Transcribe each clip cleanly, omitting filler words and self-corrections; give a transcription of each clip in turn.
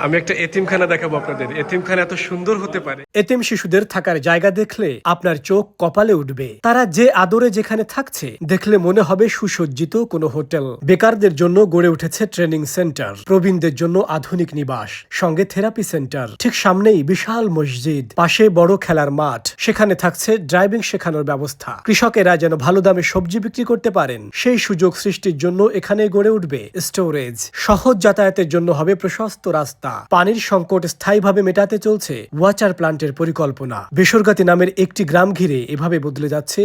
আমি একটা এতিমখানা দেখাবো আপনাদের। এতিমখানা এত সুন্দর হতে পারে। এতিম শিশুদের থাকার জায়গা দেখলে আপনার চোখ কপালে উঠবে। তারা যে আদরে যেখানে থাকছে দেখলে মনে হবে সুসজ্জিত কোনো হোটেল। বেকারদের জন্য গড়ে উঠেছে ট্রেনিং সেন্টার, প্রবীণদের জন্য আধুনিক নিবাস, সঙ্গে থেরাপি সেন্টার। ঠিক সামনেই বিশাল মসজিদ, পাশে বড় খেলার মাঠ, সেখানে থাকছে ড্রাইভিং শেখানোর ব্যবস্থা। কৃষকেরা যেন ভালো দামে সবজি বিক্রি করতে পারেন সেই সুযোগ সৃষ্টির জন্য এখানে গড়ে উঠবে স্টোরেজ। সহজ যাতায়াতের জন্য হবে প্রশস্ত রাস্তা। পানির সংকট স্থায়ীভাবে মেটাতে চলছে ওয়াটার প্লান্টের পরিকল্পনা। বেসরকাতি নামের একটি গ্রাম ঘিরে এভাবে বদলে যাচ্ছে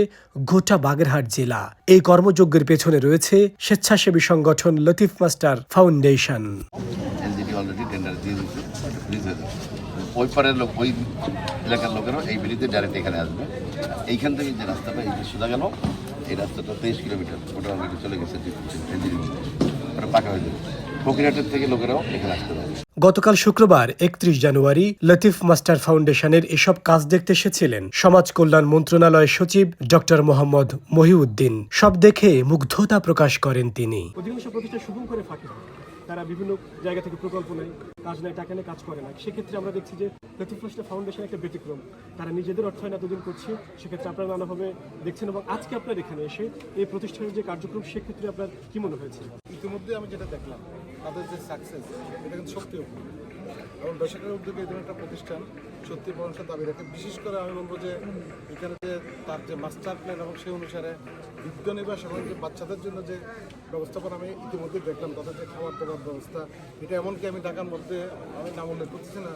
গোটা বাগেরহাট জেলা। এই কর্মযজ্ঞের পেছনে রয়েছে স্বেচ্ছাসেবী সংগঠন লতিফ মাস্টার ফাউন্ডেশন। ওই পারের লোক, ওই এলাকার লোকেরা এই ব্রিজে ডাইরেক্ট এখানে আসবে। এইখান থেকে যে রাস্তাটা এই যে সোজা গেল, এই রাস্তাটা 23 কিলোমিটার, ওটা অলরেডি চলে গেছে, ওটা পাকা হয়ে যাবে। ফকিরহাটের থেকে লোকেরাও এখানে আসতে পারবে। গতকাল শুক্রবার 31 জানুয়ারি লতিফ মাস্টার ফাউন্ডেশনের এসব কাজ দেখতে এসেছিলেন সমাজ কল্যাণ মন্ত্রণালয়ের সচিব ডক্টর মোহাম্মদ মহিউদ্দিন। সব দেখে মুগ্ধতা প্রকাশ করেন তিনি। অধিকাংশ প্রতিষ্ঠান শুরু করে ফাঁকি, তারা বিভিন্ন জায়গা থেকে প্রকল্প নেয়, কাজ নেয়, টাকা নিয়ে কাজ করে না। সেক্ষেত্রে আমরা দেখছি যে লতিফ মাস্টার ফাউন্ডেশন একটা ব্যতিক্রম। তারা নিজেদের অর্থায়ন এতদিন করছে, সেক্ষেত্রে আপনারা নানাভাবে দেখছেন এবং আজকে আপনার এখানে এসে এই প্রতিষ্ঠানের যে কার্যক্রম, সেক্ষেত্রে আপনার কি মনে হয়েছে? ইতিমধ্যে আমি যেটা দেখলাম, তাদের যে সাকসেস, এটা কিন্তু সত্যি এবং বেসরকারি উদ্যোগে এই ধরনের একটা প্রতিষ্ঠান সত্যি প্রশংসার দাবি রাখে। বিশেষ করে আমি বলবো যে এখানে যে তার যে মাস্টার প্ল্যান এবং সেই অনুসারে বৃদ্ধ নিবাস এবং যে বাচ্চাদের জন্য যে ব্যবস্থাপনা আমি ইতিমধ্যে দেখলাম, তাদের যে খাবার দাবার ব্যবস্থা, এটা এমনকি আমি ঢাকার মধ্যে আমি নাম উল্লেখ করতেছি না,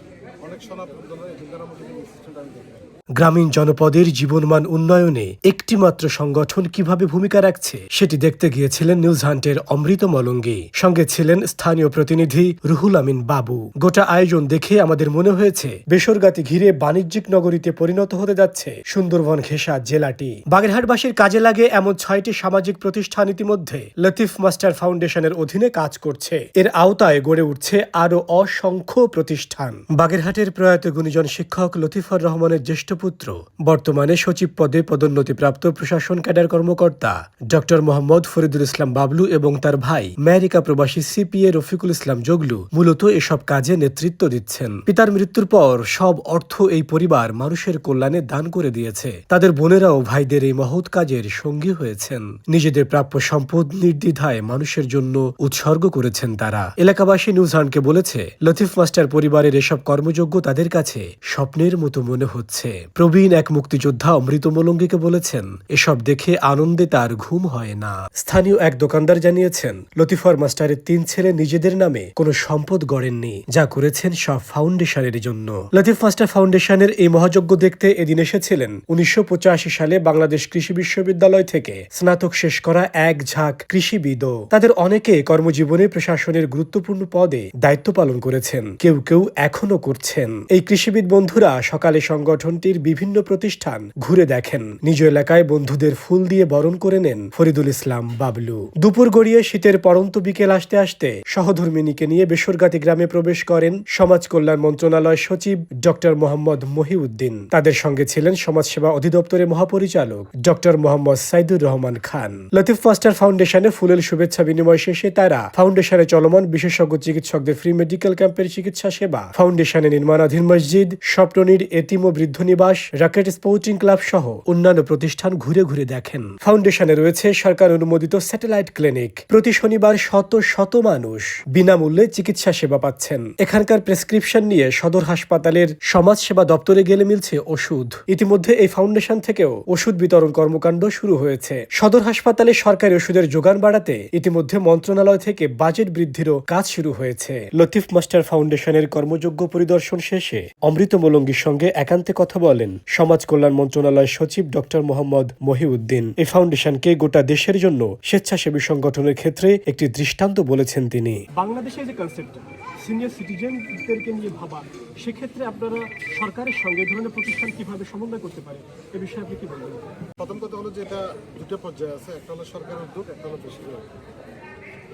অনেক সনাতন এই ঢাকার মধ্যে এই সিস্টেমটা আমি দেখলাম। গ্রামীণ জনপদের জীবনমান উন্নয়নে একটিমাত্র সংগঠন কিভাবে ভূমিকা রাখছে সেটি দেখতে গিয়েছিলেন নিউজ হান্টের অমৃত মলঙ্গী। সঙ্গে ছিলেন স্থানীয় প্রতিনিধি রুহুল আমিন বাবু। গোটা আয়োজন দেখে আমাদের মনে হয়েছে বেসরকারি ঘিরে বাণিজ্যিক নগরীতে পরিণত হতে যাচ্ছে সুন্দরবন ঘেঁষা জেলাটি। বাগেরহাটবাসীর কাজে লাগে এমন 6টি সামাজিক প্রতিষ্ঠান ইতিমধ্যে লতিফ মাস্টার ফাউন্ডেশনের অধীনে কাজ করছে। এর আওতায় গড়ে উঠছে আরো অসংখ্য প্রতিষ্ঠান। বাগেরহাটের প্রয়াত গুণীজন শিক্ষক লতিফর রহমানের জ্যেষ্ঠ পুত্র, বর্তমানে সচিব পদে পদোন্নতিপ্রাপ্ত প্রশাসন ক্যাডার কর্মকর্তা ডক্টর মোহাম্মদ ফরিদুল ইসলাম বাবলু এবং তার ভাই আমেরিকা প্রবাসী সিপিএ রফিকুল ইসলাম জগলু মূলত এসব কাজে নেতৃত্ব দিচ্ছেন। পিতার মৃত্যুর পর সব অর্থ এই পরিবার মানুষের কল্যাণে দান করে দিয়েছে। তাদের বোনেরাও ভাইদের এই মহৎ কাজের সঙ্গী হয়েছেন। নিজেদের প্রাপ্য সম্পদ নির্দ্বিধায় মানুষের জন্য উৎসর্গ করেছেন তারা। এলাকাবাসী নিউজ হান্টকে বলেছে, লতিফ মাস্টার পরিবারের এসব কর্মযজ্ঞ তাদের কাছে স্বপ্নের মতো মনে হচ্ছে। প্রবীণ এক মুক্তিযোদ্ধা অমৃত মলঙ্গীকে বলেছেন, এসব দেখে আনন্দে তার ঘুম হয় না। স্থানীয় এক দোকানদার জানিয়েছেন, লতিফর মাস্টারের 3 ছেলে নিজেদের নামে কোনো সম্পদ গড়েননি, যা করেছেন সব ফাউন্ডেশনের জন্য। লতিফ মাস্টার ফাউন্ডেশনের এই মহাযজ্ঞ দেখতে এদিন এসেছিলেন 1985 সালে বাংলাদেশ কৃষি বিশ্ববিদ্যালয় থেকে স্নাতক শেষ করা এক ঝাঁক কৃষিবিদও। তাদের অনেকে কর্মজীবনে প্রশাসনের গুরুত্বপূর্ণ পদে দায়িত্ব পালন করেছেন, কেউ কেউ এখনো করছেন। এই কৃষিবিদ বন্ধুরা সকালে সংগঠনটির বিভিন্ন প্রতিষ্ঠান ঘুরে দেখেন। নিজ এলাকায় বন্ধুদের ফুল দিয়ে বরণ করে নেন ফরিদুল ইসলাম বাবলু। দুপুর গড়িয়ে শীতের পড়ন্ত বিকেল আসতে আসতে সহধর্মিনীকে নিয়ে বেসরকারি গ্রামে প্রবেশ করেন সমাজ কল্যাণ মন্ত্রণালয় সচিব ডক্টর মোহাম্মদ মহিউদ্দিন। তাদের সঙ্গে ছিলেন সমাজসেবা অধিদপ্তরের মহাপরিচালক ডক্টর মোহাম্মদ সাইদুর রহমান খান। লতিফ মাস্টার ফাউন্ডেশনে ফুলেল শুভেচ্ছা বিনিময় শেষে তারা ফাউন্ডেশনে চলমান বিশেষজ্ঞ চিকিৎসকদের ফ্রি মেডিকেল ক্যাম্পের চিকিৎসা সেবা, ফাউন্ডেশনে নির্মাণাধীন মসজিদ, স্বপ্ননীর এতিম ও বৃদ্ধ নিবাস, রকেট স্পোর্টিং ক্লাব সহ অন্যান্য প্রতিষ্ঠান ঘুরে ঘুরে দেখেন। ফাউন্ডেশনে রয়েছে সরকার অনুমোদিত স্যাটেলাইট ক্লিনিক। প্রতি শনিবার শত শত মানুষ বিনামূল্যে চিকিৎসা সেবা পাচ্ছেন। এখানকার প্রেসক্রিপশন নিয়ে সদর হাসপাতালের সমাজ সেবা দপ্তরে গেলে মিলছে ওষুধ। ইতিমধ্যে এই ফাউন্ডেশন থেকেও ওষুধ বিতরণ কর্মকাণ্ড শুরু হয়েছে। সদর হাসপাতালে সরকারি ওষুধের যোগান বাড়াতে ইতিমধ্যে মন্ত্রণালয় থেকে বাজেট বৃদ্ধিরও কাজ শুরু হয়েছে। লতিফ মাস্টার ফাউন্ডেশনের কর্মযজ্ঞ পরিদর্শন শেষে অমৃত মলঙ্গীর সঙ্গে একান্তে কথা বলেন সমাজ কল্যাণ মন্ত্রণালয় সচিব ডক্টর মোহাম্মদ মহিউদ্দিন। এই ফাউন্ডেশনকে গোটা দেশের জন্য স্বেচ্ছাসেবী সংগঠনের ক্ষেত্রে একটি দৃষ্টান্ত বলেছেন তিনি। বাংলাদেশে যে কনসেপ্টটা সিনিয়র সিটিজেনদেরকে নিয়ে ভাবা, সেক্ষেত্রে আপনারা সরকারের সঙ্গে এই ধরনের প্রতিষ্ঠান কিভাবে সমন্বয় করতে পারে, এ বিষয়ে আপনি কি বলবেন? প্রথম কথা হলো যে এটা দুটো পর্যায়ে আছে, একটা হলো সরকারের উদ্যোগ, একটা হলো বেসরকারি।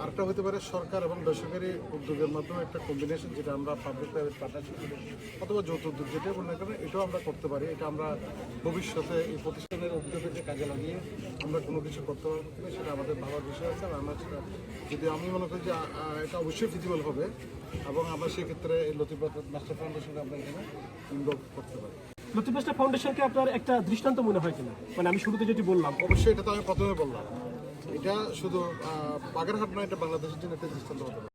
আরেকটা হতে পারে সরকার এবং বেসরকারি উদ্যোগের মাধ্যমে একটা কম্বিনেশন, যেটা আমরা পাবলিক প্রাইভেট পার্টনারশিপ অথবা যৌথ উদ্যোগ যেটাই বলে না কেন, এটাও আমরা করতে পারি। এটা আমরা ভবিষ্যতে এই প্রতিষ্ঠানের উদ্যোগকে কাজে লাগিয়ে আমরা কোনো কিছু করতে পারবো কিনা সেটা আমাদের ভাবার বিষয় আছে। আর আমরা সেটা যদি আমি মনে করি যে এটা অবশ্যই ফিজিবল হবে এবং আমরা সেক্ষেত্রে এই লতিফ মাস্টার ফাউন্ডেশনকে আমরা এখানে ইনভলভ করতে পারি। লতিফ মাস্টার ফাউন্ডেশনকে আপনার একটা দৃষ্টান্ত মনে হয় কিনা? মানে আমি শুরুতে যেটি বললাম, অবশ্যই এটা তো আমি প্রথমে বললাম, এটা শুধু বাগেরহাট নয়, এটা বাংলাদেশের জন্য একটা দৃষ্টান্ত হতে পারে।